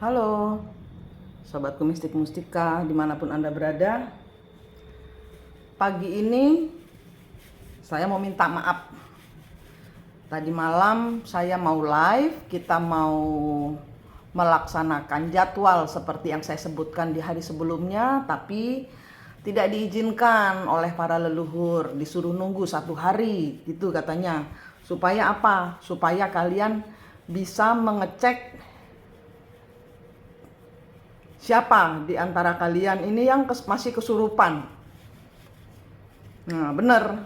Halo, sobatku mistik mustika dimanapun Anda berada. Pagi ini saya mau minta maaf. Tadi malam saya mau live, kita mau melaksanakan jadwal seperti yang saya sebutkan di hari sebelumnya, tapi tidak diizinkan oleh para leluhur, disuruh nunggu 1 hari gitu katanya. Supaya apa? Supaya kalian bisa mengecek siapa di antara kalian ini yang masih kesurupan. Nah bener,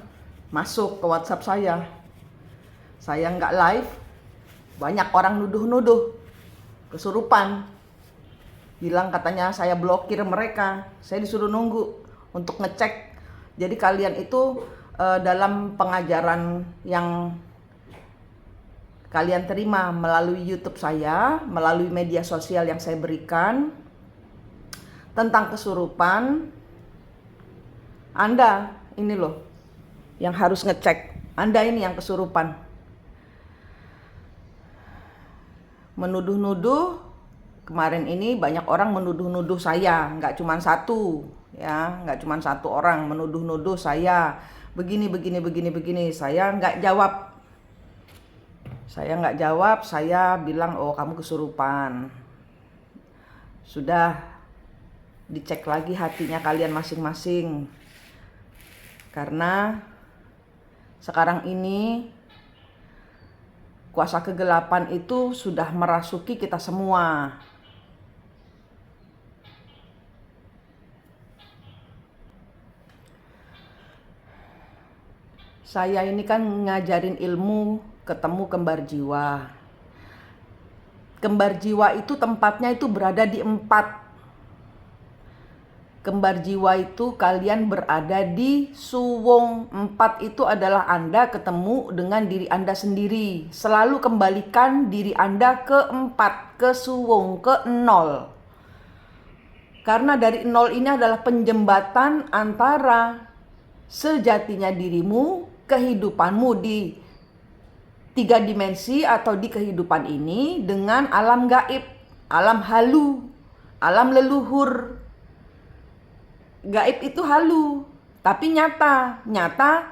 masuk ke WhatsApp saya nggak live, banyak orang nuduh-nuduh kesurupan, bilang katanya saya blokir mereka. Saya disuruh nunggu untuk ngecek. Jadi kalian itu dalam pengajaran yang kalian terima melalui YouTube saya, melalui media sosial yang saya berikan tentang kesurupan, Anda ini loh yang harus ngecek. Anda ini yang kesurupan. Menuduh-nuduh, kemarin ini banyak orang menuduh-nuduh saya, nggak cuma satu ya, nggak cuma satu orang menuduh-nuduh saya begini. Saya nggak jawab. Saya bilang, oh kamu kesurupan. Sudah dicek lagi hatinya kalian masing-masing. Karena sekarang ini kuasa kegelapan itu sudah merasuki kita semua. Saya ini kan ngajarin ilmu ketemu kembar jiwa. Kembar jiwa itu tempatnya itu berada di 4. Kembar jiwa itu kalian berada di suwung 4, itu adalah Anda ketemu dengan diri Anda sendiri. Selalu kembalikan diri Anda ke 4, ke suwung, ke 0. Karena dari 0 ini adalah penjembatan antara sejatinya dirimu, kehidupanmu di 3 dimensi atau di kehidupan ini dengan alam gaib, alam halu, alam leluhur. Gaib itu halu, tapi nyata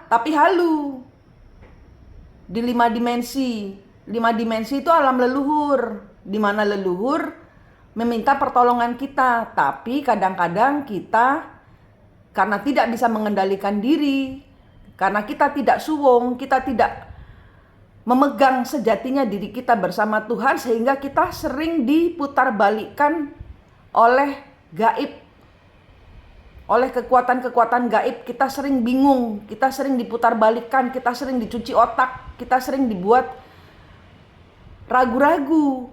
tapi halu. Di 5 dimensi. 5 dimensi itu alam leluhur, di mana leluhur meminta pertolongan kita, tapi kadang-kadang kita karena tidak bisa mengendalikan diri, karena kita tidak suwung, kita tidak memegang sejatinya diri kita bersama Tuhan, sehingga kita sering diputarbalikkan oleh gaib, oleh kekuatan-kekuatan gaib. Kita sering bingung, kita sering diputarbalikkan, kita sering dicuci otak, kita sering dibuat ragu-ragu.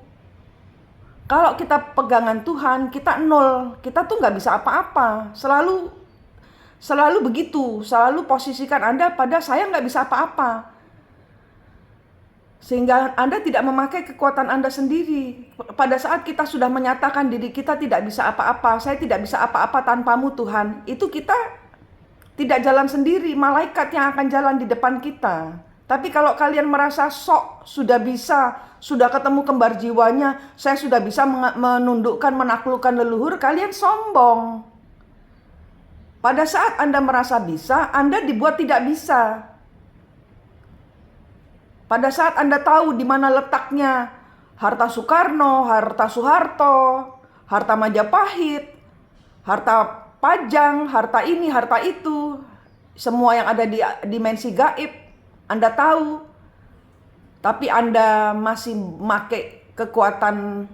Kalau kita pegangan Tuhan, kita 0, kita tuh nggak bisa apa-apa. Selalu begitu, selalu posisikan Anda pada saya nggak bisa apa-apa. Sehingga Anda tidak memakai kekuatan Anda sendiri. Pada saat kita sudah menyatakan diri kita tidak bisa apa-apa, saya tidak bisa apa-apa tanpamu Tuhan, itu kita tidak jalan sendiri, malaikat yang akan jalan di depan kita. Tapi kalau kalian merasa sok sudah bisa, sudah ketemu kembar jiwanya, saya sudah bisa menundukkan, menaklukkan leluhur, kalian sombong. Pada saat Anda merasa bisa, Anda dibuat tidak bisa. Pada saat Anda tahu di mana letaknya harta Soekarno, harta Soeharto, harta Majapahit, harta Pajang, harta ini, harta itu, semua yang ada di dimensi gaib, Anda tahu. Tapi Anda masih pakai kekuatan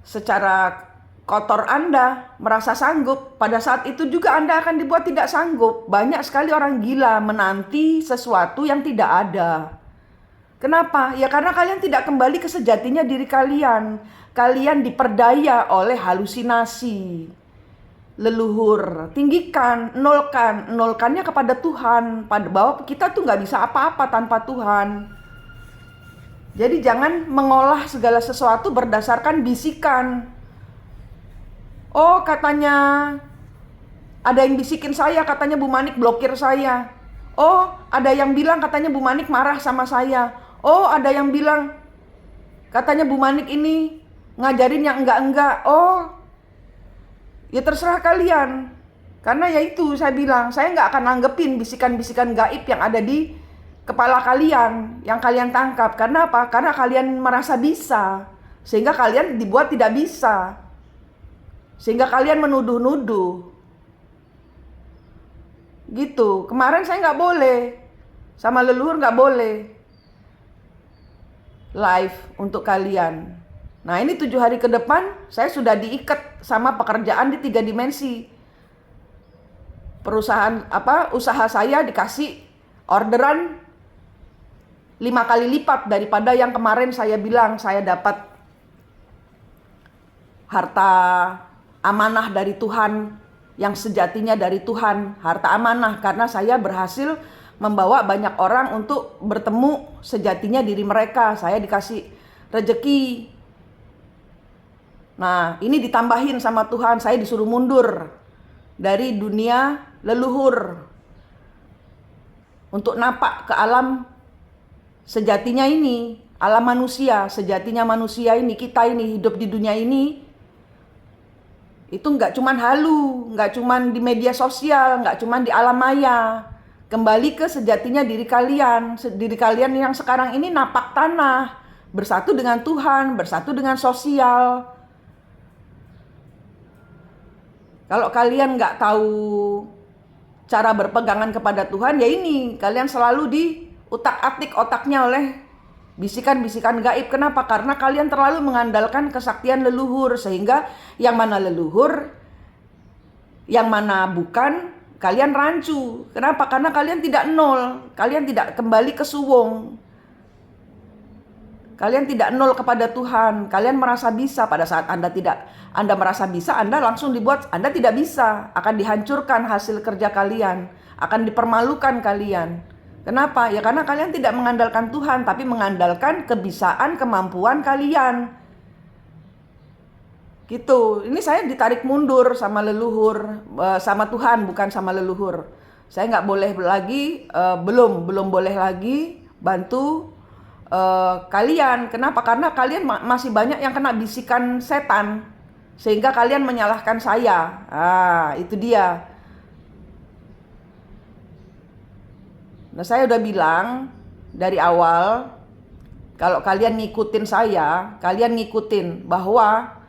secara kotor Anda, merasa sanggup. Pada saat itu juga Anda akan dibuat tidak sanggup. Banyak sekali orang gila menanti sesuatu yang tidak ada. Kenapa? Ya karena kalian tidak kembali ke sejatinya diri kalian. Kalian diperdaya oleh halusinasi leluhur. Tinggikan, nolkannya kepada Tuhan. Bahwa kita tuh nggak bisa apa-apa tanpa Tuhan. Jadi jangan mengolah segala sesuatu berdasarkan bisikan. Oh katanya ada yang bisikin saya, katanya Bu Manik blokir saya. Oh ada yang bilang katanya Bu Manik marah sama saya. Oh ada yang bilang katanya Bu Manik ini ngajarin yang enggak-enggak. Oh, ya terserah kalian. Karena ya itu saya bilang, saya nggak akan nanggepin bisikan-bisikan gaib yang ada di kepala kalian, yang kalian tangkap. Karena apa? Karena kalian merasa bisa, sehingga kalian dibuat tidak bisa. Sehingga kalian menuduh-nuduh. Gitu. Kemarin saya nggak boleh. Sama leluhur nggak boleh. Live untuk kalian. Nah ini 7 hari ke depan, saya sudah diikat sama pekerjaan di 3 dimensi. Usaha saya dikasih orderan 5 kali lipat daripada yang kemarin saya bilang saya dapat harta amanah dari Tuhan yang sejatinya dari Tuhan, harta amanah, karena saya berhasil membawa banyak orang untuk bertemu sejatinya diri mereka. Saya dikasih rezeki. Nah, ini ditambahin sama Tuhan, saya disuruh mundur dari dunia leluhur untuk napak ke alam sejatinya ini, alam manusia, sejatinya manusia ini, kita ini hidup di dunia ini. Itu nggak cuman halu, nggak cuman di media sosial, nggak cuman di alam maya. Kembali ke sejatinya diri kalian yang sekarang ini napak tanah, bersatu dengan Tuhan, bersatu dengan sosial. Kalau kalian nggak tahu cara berpegangan kepada Tuhan, ya ini kalian selalu diutak-atik otaknya oleh bisikan-bisikan gaib. Kenapa? Karena kalian terlalu mengandalkan kesaktian leluhur, sehingga yang mana leluhur, yang mana bukan, kalian rancu. Kenapa? Karena kalian tidak nol, kalian tidak kembali ke suwung. Kalian tidak nol kepada Tuhan. Kalian merasa bisa. Pada saat Anda merasa bisa, Anda langsung dibuat Anda tidak bisa. Akan dihancurkan hasil kerja kalian. Akan dipermalukan kalian. Kenapa? Ya karena kalian tidak mengandalkan Tuhan, tapi mengandalkan kebisaan, kemampuan kalian. Gitu. Ini saya ditarik mundur sama leluhur, sama Tuhan, bukan sama leluhur. Saya nggak boleh lagi, belum boleh lagi bantu kalian. Kenapa? Karena kalian masih banyak yang kena bisikan setan, sehingga kalian menyalahkan saya. Itu dia. Nah, saya udah bilang dari awal, kalau kalian ngikutin saya, kalian ngikutin bahwa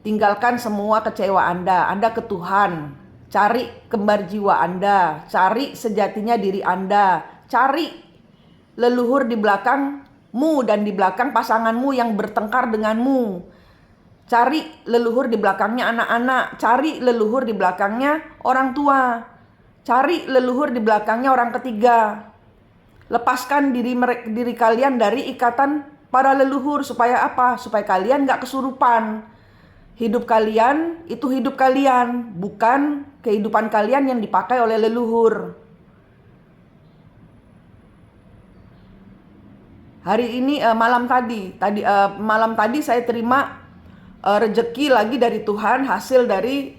tinggalkan semua kecewa Anda ke Tuhan. Cari kembar jiwa Anda, cari sejatinya diri Anda, cari leluhur di belakangmu dan di belakang pasanganmu yang bertengkar denganmu. Cari leluhur di belakangnya anak-anak, cari leluhur di belakangnya orang tua, cari leluhur di belakangnya orang ketiga. Lepaskan diri kalian dari ikatan para leluhur. Supaya apa? Supaya kalian gak kesurupan. Hidup kalian itu hidup kalian, bukan kehidupan kalian yang dipakai oleh leluhur. Hari ini malam tadi saya terima rezeki lagi dari Tuhan, hasil dari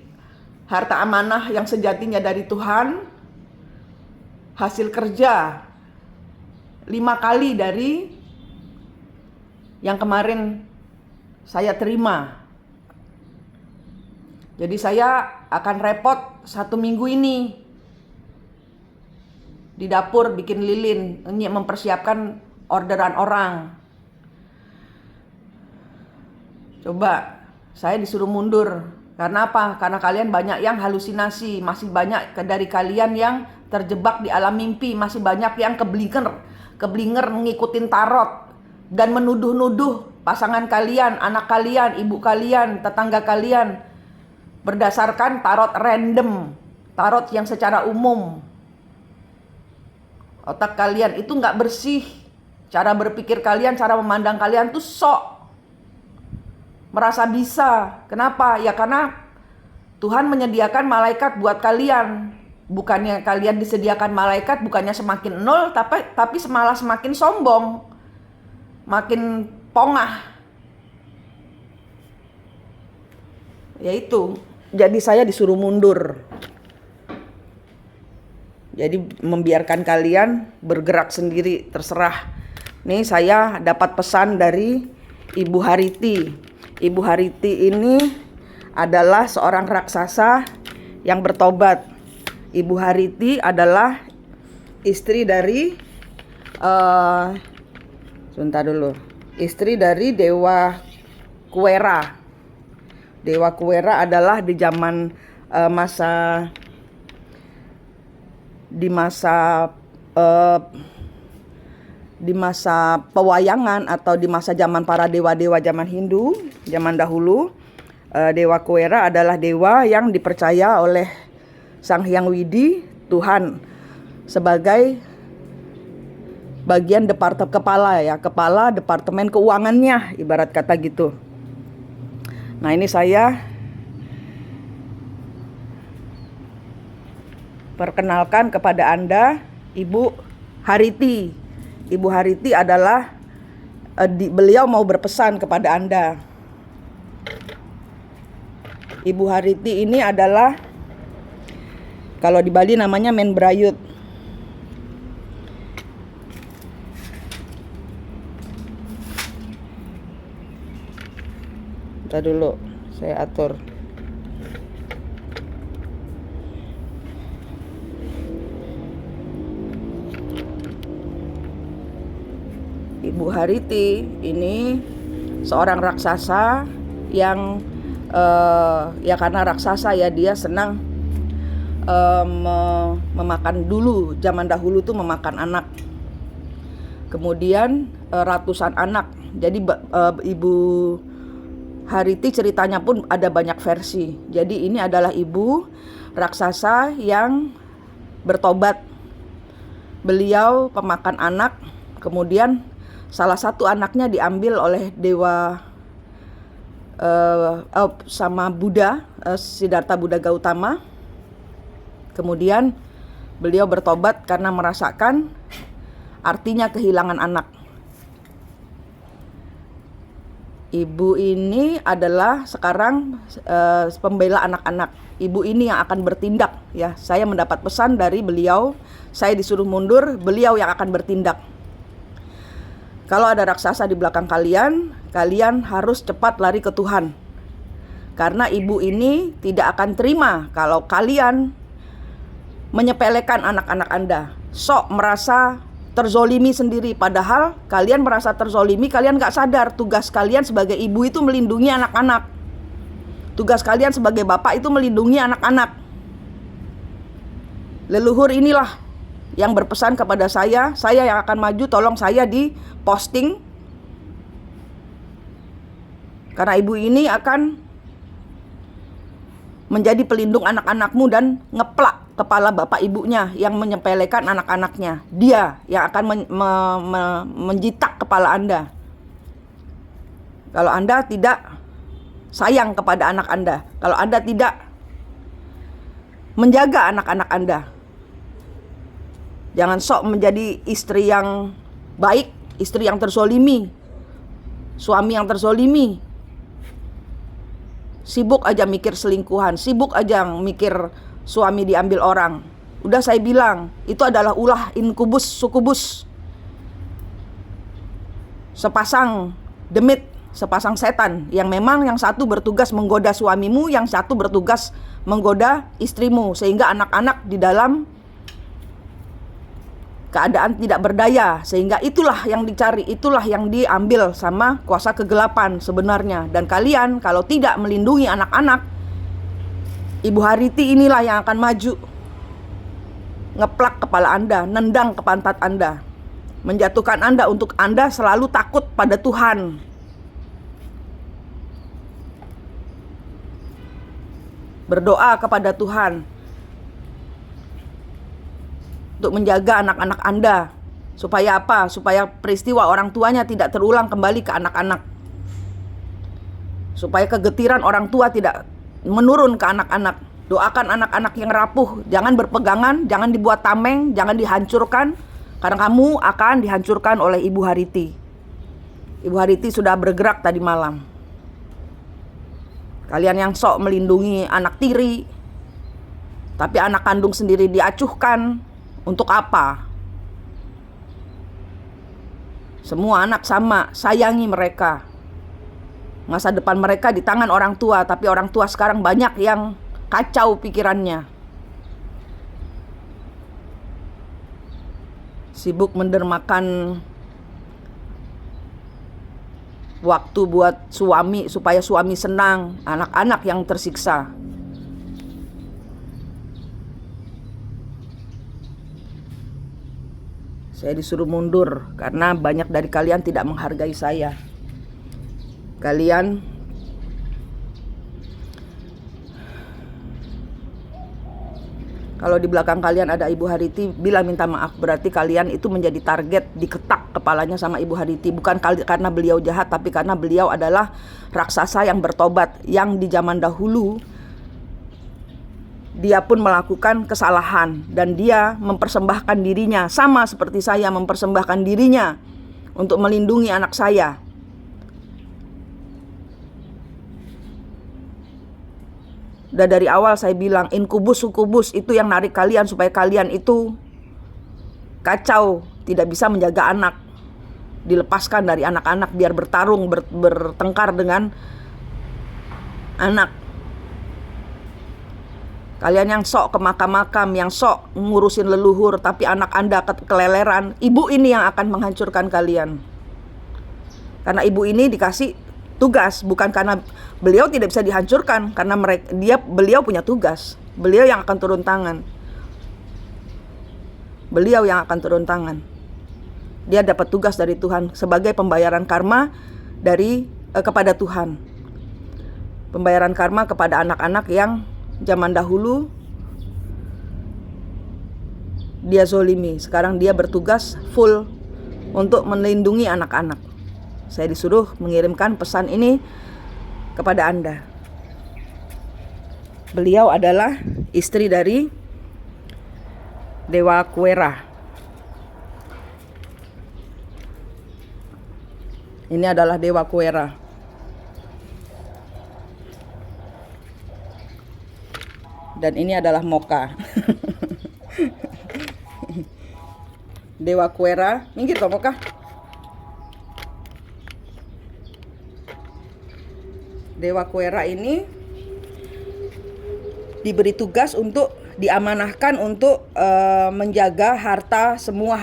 harta amanah yang sejatinya dari Tuhan, hasil kerja 5 kali dari yang kemarin saya terima. Jadi saya akan repot 1 minggu ini di dapur bikin lilin, mempersiapkan orderan orang. Coba saya disuruh mundur. Karena apa? Karena kalian banyak yang halusinasi. Masih banyak dari kalian yang terjebak di alam mimpi. Masih banyak yang keblinger ngikutin tarot dan menuduh-nuduh pasangan kalian, anak kalian, ibu kalian, tetangga kalian berdasarkan tarot random, tarot yang secara umum. Otak kalian itu nggak bersih. Cara berpikir kalian, cara memandang kalian tuh sok merasa bisa. Kenapa? Ya karena Tuhan menyediakan malaikat buat kalian. Bukannya kalian disediakan malaikat, bukannya semakin nol, tapi malah semakin sombong, makin pongah. Yaitu, jadi saya disuruh mundur. Jadi membiarkan kalian bergerak sendiri, terserah. Nih saya dapat pesan dari Ibu Hariti. Ibu Hariti ini adalah seorang raksasa yang bertobat. Ibu Hariti adalah istri dari sebentar dulu. Istri dari Dewa Kuwera. Dewa Kuwera adalah di zaman di masa pewayangan atau di masa zaman para dewa-dewa zaman Hindu, zaman dahulu. Dewa Kuwera adalah dewa yang dipercaya oleh Sang Hyang Widi, Tuhan, sebagai bagian kepala departemen keuangannya, ibarat kata gitu. Nah, ini saya perkenalkan kepada Anda Ibu Hariti. Ibu Hariti adalah beliau mau berpesan kepada Anda. Ibu Hariti ini adalah, kalau di Bali namanya Menbrayut. Bentar dulu, saya atur. Ibu Hariti ini seorang raksasa yang ya karena raksasa ya dia senang memakan dulu, zaman dahulu tuh memakan anak. Kemudian ratusan anak. Jadi Ibu Hariti ceritanya pun ada banyak versi. Jadi ini adalah ibu raksasa yang bertobat. Beliau pemakan anak. Kemudian salah satu anaknya diambil oleh dewa sama Buddha, Siddhartha Buddha Gautama. Kemudian beliau bertobat karena merasakan artinya kehilangan anak. Ibu ini adalah sekarang pembela anak-anak. Ibu ini yang akan bertindak ya. Saya mendapat pesan dari beliau, saya disuruh mundur, beliau yang akan bertindak. Kalau ada raksasa di belakang kalian, kalian harus cepat lari ke Tuhan. Karena ibu ini tidak akan terima kalau kalian menyepelekan anak-anak Anda. Sok merasa terzolimi sendiri, padahal kalian merasa terzolimi, kalian gak sadar tugas kalian sebagai ibu itu melindungi anak-anak. Tugas kalian sebagai bapak itu melindungi anak-anak. Leluhur inilah yang berpesan kepada saya yang akan maju, tolong saya di posting. Karena ibu ini akan menjadi pelindung anak-anakmu dan ngeplak kepala bapak ibunya yang menyepelekan anak-anaknya. Dia yang akan menjitak kepala Anda. Kalau Anda tidak sayang kepada anak Anda, kalau Anda tidak menjaga anak-anak Anda, jangan sok menjadi istri yang baik, istri yang terzolimi, suami yang terzolimi. Sibuk aja mikir selingkuhan, sibuk aja mikir suami diambil orang. Udah saya bilang, itu adalah ulah inkubus sukubus. Sepasang demit, sepasang setan yang memang yang satu bertugas menggoda suamimu, yang satu bertugas menggoda istrimu, sehingga anak-anak di dalam keadaan tidak berdaya, sehingga itulah yang dicari, itulah yang diambil sama kuasa kegelapan sebenarnya. Dan kalian kalau tidak melindungi anak-anak, Ibu Hariti inilah yang akan maju, ngeplak kepala Anda, nendang ke pantat Anda, menjatuhkan Anda untuk Anda selalu takut pada Tuhan. Berdoa kepada Tuhan untuk menjaga anak-anak Anda. Supaya apa? Supaya peristiwa orang tuanya tidak terulang kembali ke anak-anak. Supaya kegetiran orang tua tidak menurun ke anak-anak. Doakan anak-anak yang rapuh, jangan berpegangan, jangan dibuat tameng, jangan dihancurkan, karena kamu akan dihancurkan oleh Ibu Hariti. Ibu Hariti sudah bergerak tadi malam. Kalian yang sok melindungi anak tiri, tapi anak kandung sendiri diacuhkan. Untuk apa? Semua anak sama, sayangi mereka. Masa depan mereka di tangan orang tua, tapi orang tua sekarang banyak yang kacau pikirannya. Sibuk mendermakan waktu buat suami supaya suami senang, anak-anak yang tersiksa. Saya disuruh mundur karena banyak dari kalian tidak menghargai saya. Kalian kalau di belakang kalian ada Ibu Hariti, bilang minta maaf. Berarti kalian itu menjadi target, diketak kepalanya sama Ibu Hariti. Bukan karena beliau jahat, tapi karena beliau adalah raksasa yang bertobat. Yang di zaman dahulu dia pun melakukan kesalahan, dan dia mempersembahkan dirinya, sama seperti saya mempersembahkan dirinya untuk melindungi anak saya. Udah dari awal saya bilang, inkubus sukubus itu yang narik kalian supaya kalian itu kacau, tidak bisa menjaga anak. Dilepaskan dari anak-anak biar bertarung, bertengkar dengan anak. Kalian yang sok ke makam-makam, yang sok ngurusin leluhur, tapi anak Anda keleleran, ibu ini yang akan menghancurkan kalian. Karena ibu ini dikasih tugas, bukan karena beliau tidak bisa dihancurkan, karena beliau punya tugas. Beliau yang akan turun tangan. Beliau yang akan turun tangan. Dia dapat tugas dari Tuhan sebagai pembayaran karma kepada Tuhan. Pembayaran karma kepada anak-anak yang zaman dahulu dia zolimi. Sekarang dia bertugas full untuk melindungi anak-anak. Saya disuruh mengirimkan pesan ini kepada Anda. Beliau adalah istri dari Dewa Kuera. Ini adalah Dewa Kuera. Dan ini adalah Moka. Dewa Kuera, minggir toh Moka. Dewa Kuera ini diberi tugas untuk diamanahkan untuk menjaga semua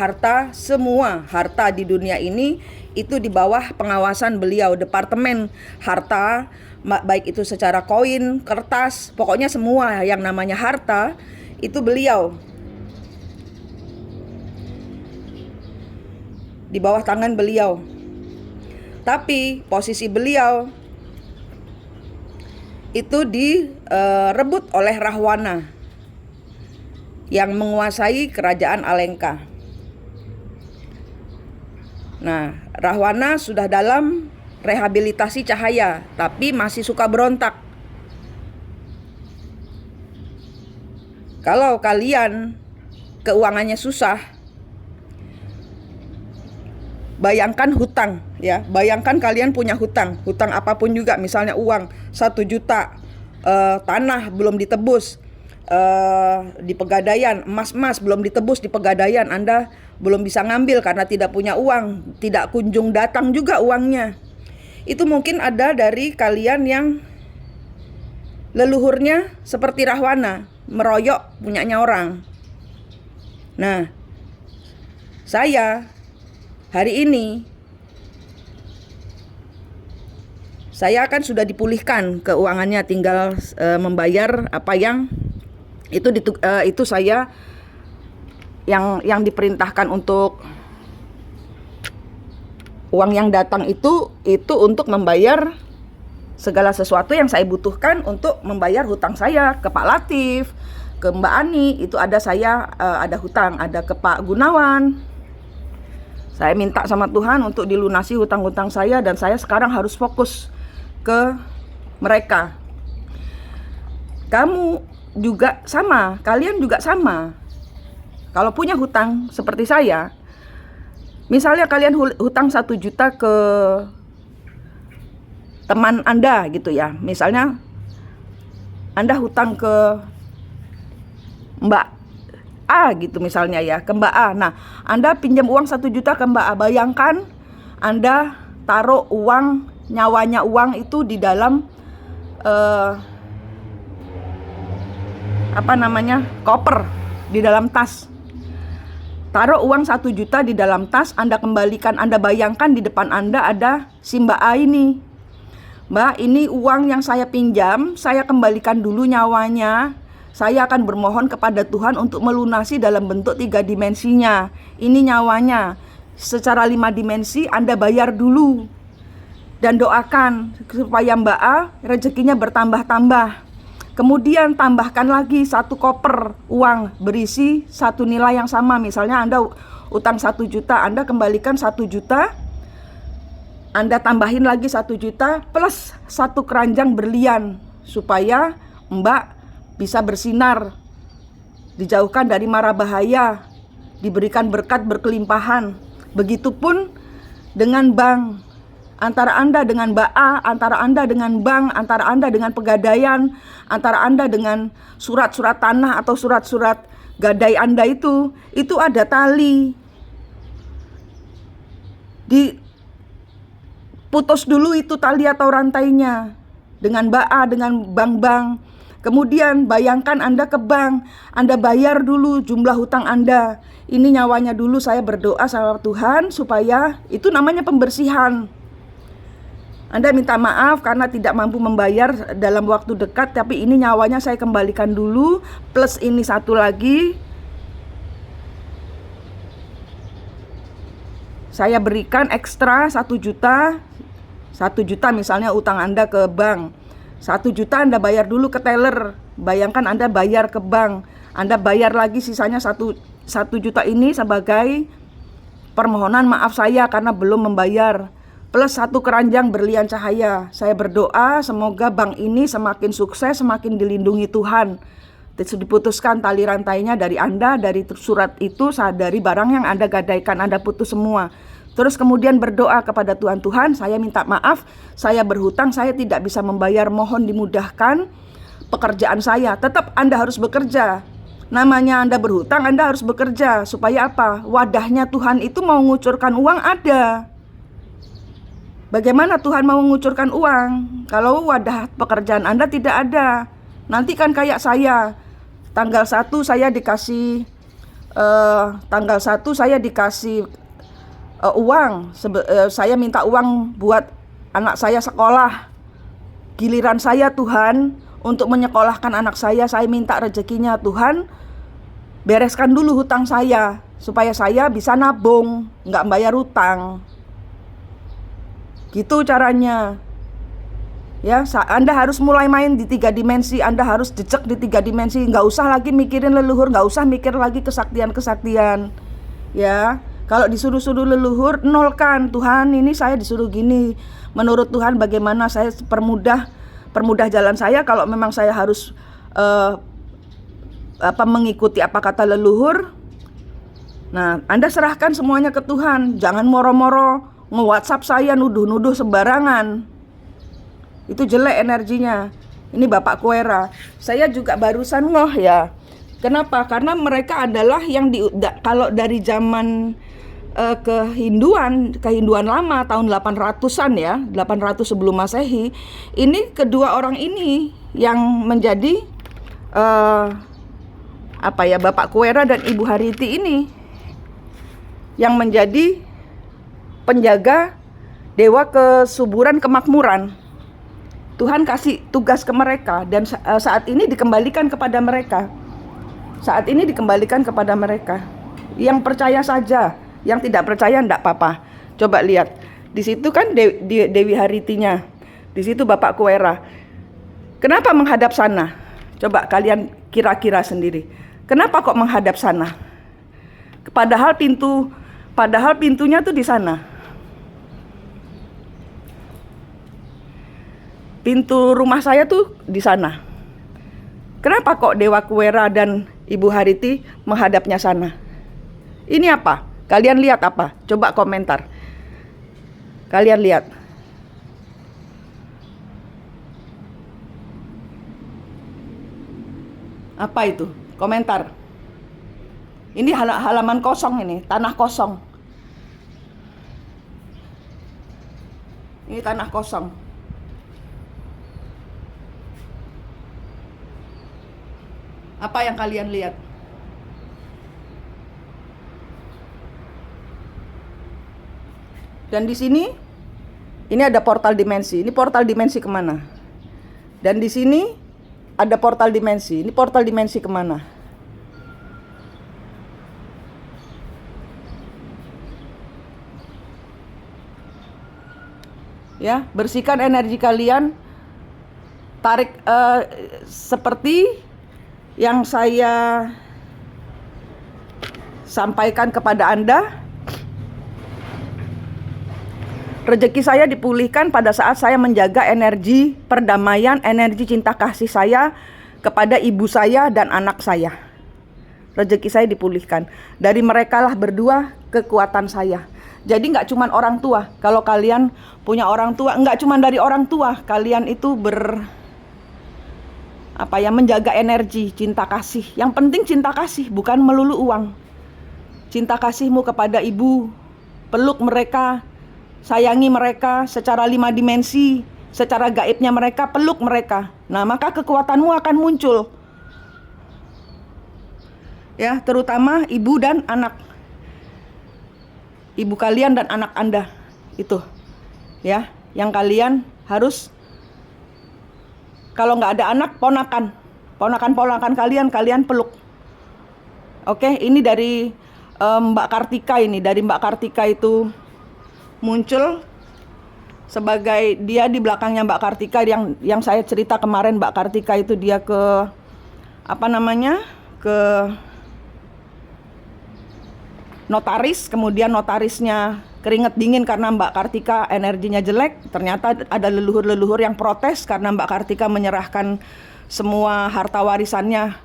harta di dunia ini itu di bawah pengawasan beliau. Departemen harta, baik itu secara koin, kertas, pokoknya semua yang namanya harta itu beliau, di bawah tangan beliau. Tapi posisi beliau itu direbut oleh Rahwana yang menguasai kerajaan Alengka. Nah, Rahwana sudah dalam rehabilitasi cahaya, tapi masih suka berontak. Kalau kalian keuangannya susah, bayangkan hutang, ya. Bayangkan kalian punya hutang apapun juga, misalnya uang 1 juta, tanah belum ditebus, di Pegadaian, emas belum ditebus di Pegadaian, Anda belum bisa ngambil karena tidak punya uang, tidak kunjung datang juga uangnya. Itu mungkin ada dari kalian yang leluhurnya seperti Rahwana, meroyok punyanya orang. Nah, saya hari ini saya kan sudah dipulihkan keuangannya, tinggal membayar apa yang itu saya yang diperintahkan untuk uang yang datang itu untuk membayar segala sesuatu yang saya butuhkan untuk membayar hutang saya ke Pak Latif, ke Mbak Ani. Itu ada ada hutang, ada ke Pak Gunawan. Saya minta sama Tuhan untuk dilunasi hutang-hutang saya, dan saya sekarang harus fokus ke mereka. Kamu juga sama, kalian juga sama. Kalau punya hutang seperti saya, misalnya kalian hutang 1 juta ke teman Anda gitu ya. Misalnya Anda hutang ke Mbak A gitu misalnya ya, ke Mbak A. Nah, Anda pinjam uang 1 juta ke Mbak A. Bayangkan Anda taruh uang nyawanya uang itu di dalam koper, di dalam tas. Taruh uang 1 juta di dalam tas, Anda kembalikan, Anda bayangkan di depan Anda ada si Mbak A ini. Mbak, ini uang yang saya pinjam, saya kembalikan dulu nyawanya. Saya akan bermohon kepada Tuhan untuk melunasi dalam bentuk 3 dimensinya. Ini nyawanya. Secara 5 dimensi Anda bayar dulu. Dan doakan supaya Mbak A rezekinya bertambah-tambah. Kemudian tambahkan lagi 1 koper uang berisi satu nilai yang sama. Misalnya Anda utang 1 juta, Anda kembalikan 1 juta, Anda tambahin lagi 1 juta plus 1 keranjang berlian supaya Mbak bisa bersinar, dijauhkan dari mara bahaya, diberikan berkat berkelimpahan. Begitupun dengan bank. Antara Anda dengan Mbak A, antara Anda dengan bank, antara Anda dengan pegadaian, antara Anda dengan surat-surat tanah atau surat-surat gadai Anda itu ada tali. Diputus dulu itu tali atau rantainya dengan Mbak A, dengan bank-bank. Kemudian bayangkan Anda ke bank, Anda bayar dulu jumlah hutang Anda. Ini nyawanya dulu, saya berdoa sama Tuhan supaya itu namanya pembersihan. Anda minta maaf karena tidak mampu membayar dalam waktu dekat, tapi ini nyawanya saya kembalikan dulu, plus ini 1 lagi. Saya berikan ekstra 1 juta. 1 juta misalnya utang Anda ke bank. 1 juta Anda bayar dulu ke teller. Bayangkan Anda bayar ke bank. Anda bayar lagi sisanya 1 juta ini sebagai permohonan maaf saya karena belum membayar. Plus 1 keranjang berlian cahaya. Saya berdoa semoga bank ini semakin sukses, semakin dilindungi Tuhan. Diputuskan tali rantainya dari Anda, dari surat itu, dari barang yang Anda gadaikan, Anda putus semua. Terus kemudian berdoa kepada Tuhan, Tuhan saya minta maaf, saya berhutang, saya tidak bisa membayar, mohon dimudahkan pekerjaan saya. Tetap Anda harus bekerja. Namanya Anda berhutang, Anda harus bekerja. Supaya apa? Wadahnya Tuhan itu mau mengucurkan uang ada. Bagaimana Tuhan mau mengucurkan uang kalau wadah pekerjaan Anda tidak ada? Nanti kan kayak saya, tanggal 1 saya dikasih uang, saya minta uang buat anak saya sekolah. Giliran saya Tuhan untuk menyekolahkan anak saya minta rezekinya, Tuhan bereskan dulu hutang saya supaya saya bisa nabung, nggak bayar hutang. Gitu caranya. Ya, Anda harus mulai main di 3 dimensi, Anda harus jejak di 3 dimensi, nggak usah lagi mikirin leluhur, nggak usah mikir lagi kesaktian-kesaktian. Ya, kalau disuruh-suruh leluhur, nolkan. Tuhan, ini saya disuruh gini. Menurut Tuhan bagaimana saya permudah jalan saya kalau memang saya harus mengikuti apa kata leluhur. Nah, Anda serahkan semuanya ke Tuhan. Jangan moro-moro nge-WhatsApp saya nuduh-nuduh sembarangan. Itu jelek energinya. Ini Bapak Kuera. Saya juga barusan ya. Kenapa? Karena mereka adalah yang kalau dari zaman kehinduan lama tahun 800-an ya, 800 sebelum Masehi, ini kedua orang ini yang menjadi Bapak Kuera dan Ibu Hariti ini yang menjadi penjaga dewa kesuburan kemakmuran. Tuhan kasih tugas ke mereka dan saat ini dikembalikan kepada mereka. Saat ini dikembalikan kepada mereka. Yang percaya saja, yang tidak percaya enggak apa-apa. Coba lihat. Di situ kan Dewi Haritinya. Di situ Bapak Kuera. Kenapa menghadap sana? Coba kalian kira-kira sendiri. Kenapa kok menghadap sana? Padahal pintunya tuh di sana. Pintu rumah saya tuh di sana. Kenapa kok Dewa Kuera dan Ibu Hariti menghadapnya sana? Ini apa? Kalian lihat apa? Coba komentar. Kalian lihat. Apa itu? Komentar. Ini halaman kosong ini, tanah kosong. Ini tanah kosong. Apa yang kalian lihat? Dan di sini, ini ada portal dimensi. Ini portal dimensi kemana? Dan di sini ada portal dimensi. Ini portal dimensi kemana? Ya, bersihkan energi kalian. Tarik seperti yang saya sampaikan kepada Anda. Rezeki saya dipulihkan pada saat saya menjaga energi perdamaian, energi cinta kasih saya kepada ibu saya dan anak saya. Rezeki saya dipulihkan. Dari merekalah berdua kekuatan saya. Jadi nggak cuma orang tua. Kalau kalian punya orang tua, nggak cuma dari orang tua. Kalian itu menjaga energi, cinta kasih. Yang penting cinta kasih, bukan melulu uang. Cinta kasihmu kepada ibu, peluk mereka, sayangi mereka secara 5 dimensi, secara gaibnya mereka, peluk mereka. Nah, maka kekuatanmu akan muncul. Ya, terutama ibu dan anak. Ibu kalian dan anak Anda. Itu. Ya, yang kalian harus, kalau nggak ada anak, ponakan kalian peluk. Oke, ini dari Mbak Kartika ini. Dari Mbak Kartika itu muncul sebagai dia di belakangnya Mbak Kartika yang saya cerita kemarin. Mbak Kartika itu dia ke notaris, kemudian notarisnya keringet dingin karena Mbak Kartika energinya jelek. Ternyata ada leluhur-leluhur yang protes karena Mbak Kartika menyerahkan semua harta warisannya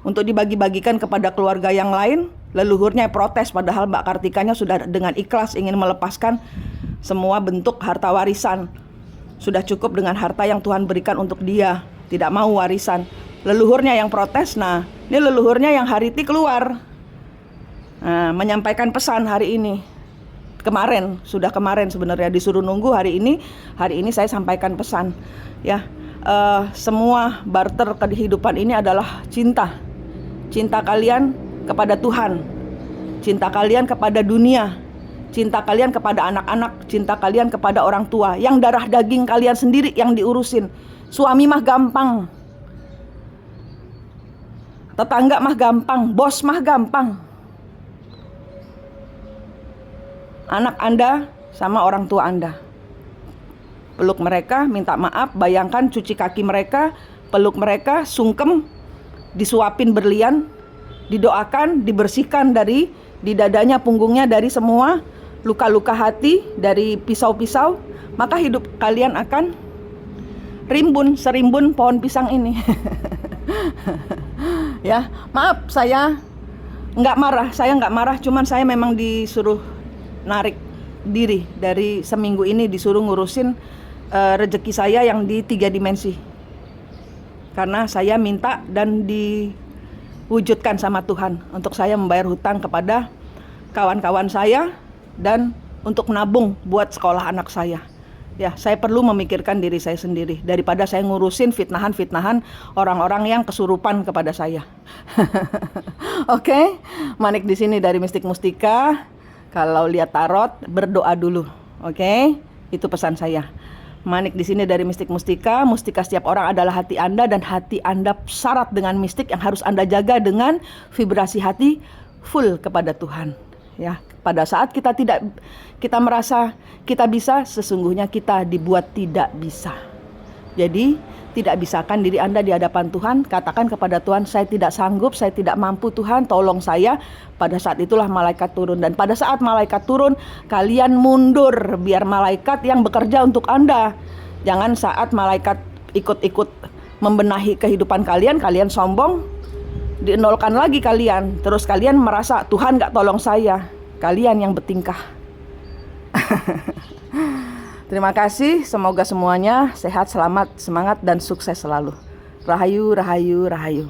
untuk dibagi-bagikan kepada keluarga yang lain. Leluhurnya protes, padahal Mbak Kartikanya sudah dengan ikhlas ingin melepaskan semua bentuk harta warisan. Sudah cukup dengan harta yang Tuhan berikan untuk dia, tidak mau warisan. Leluhurnya yang protes. Nah, ini leluhurnya yang hari ini keluar, menyampaikan pesan hari ini. Sudah kemarin sebenarnya disuruh nunggu, hari ini saya sampaikan pesan. Ya, semua barter kehidupan ini adalah cinta. Cinta kalian kepada Tuhan, cinta kalian kepada dunia, cinta kalian kepada anak-anak, cinta kalian kepada orang tua, yang darah daging kalian sendiri yang diurusin. Suami mah gampang, tetangga mah gampang, bos mah gampang. Anak Anda sama orang tua Anda, peluk mereka, minta maaf, bayangkan cuci kaki mereka, peluk mereka, sungkem, disuapin berlian, didoakan, dibersihkan dari di dadanya, punggungnya, dari semua luka-luka hati, dari pisau-pisau, maka hidup kalian akan rimbun, serimbun pohon pisang ini. Ya, maaf, saya nggak marah, cuman saya memang disuruh narik diri. Dari seminggu ini disuruh ngurusin rezeki saya yang di 3 dimensi. Karena saya minta dan diwujudkan sama Tuhan untuk saya membayar hutang kepada kawan-kawan saya dan untuk nabung buat sekolah anak saya. Ya, saya perlu memikirkan diri saya sendiri daripada saya ngurusin fitnahan-fitnahan orang-orang yang kesurupan kepada saya. Oke, Manik di sini dari Mistik Mustika. Kalau lihat tarot, berdoa dulu. Oke, itu pesan saya. Manik di sini dari Mistik Mustika. Mustika setiap orang adalah hati Anda, dan hati Anda syarat dengan mistik yang harus Anda jaga dengan vibrasi hati full kepada Tuhan. Ya, pada saat kita merasa kita bisa, sesungguhnya kita dibuat tidak bisa. Jadi, tidak bisakan diri Anda di hadapan Tuhan. Katakan kepada Tuhan, saya tidak sanggup, saya tidak mampu, Tuhan tolong saya. Pada saat itulah malaikat turun. Dan pada saat malaikat turun, kalian mundur biar malaikat yang bekerja untuk Anda. Jangan saat malaikat ikut-ikut membenahi kehidupan kalian, kalian sombong, dienolkan lagi kalian. Terus kalian merasa Tuhan gak tolong saya. Kalian yang bertingkah. Terima kasih, semoga semuanya sehat, selamat, semangat, dan sukses selalu. Rahayu, rahayu, rahayu.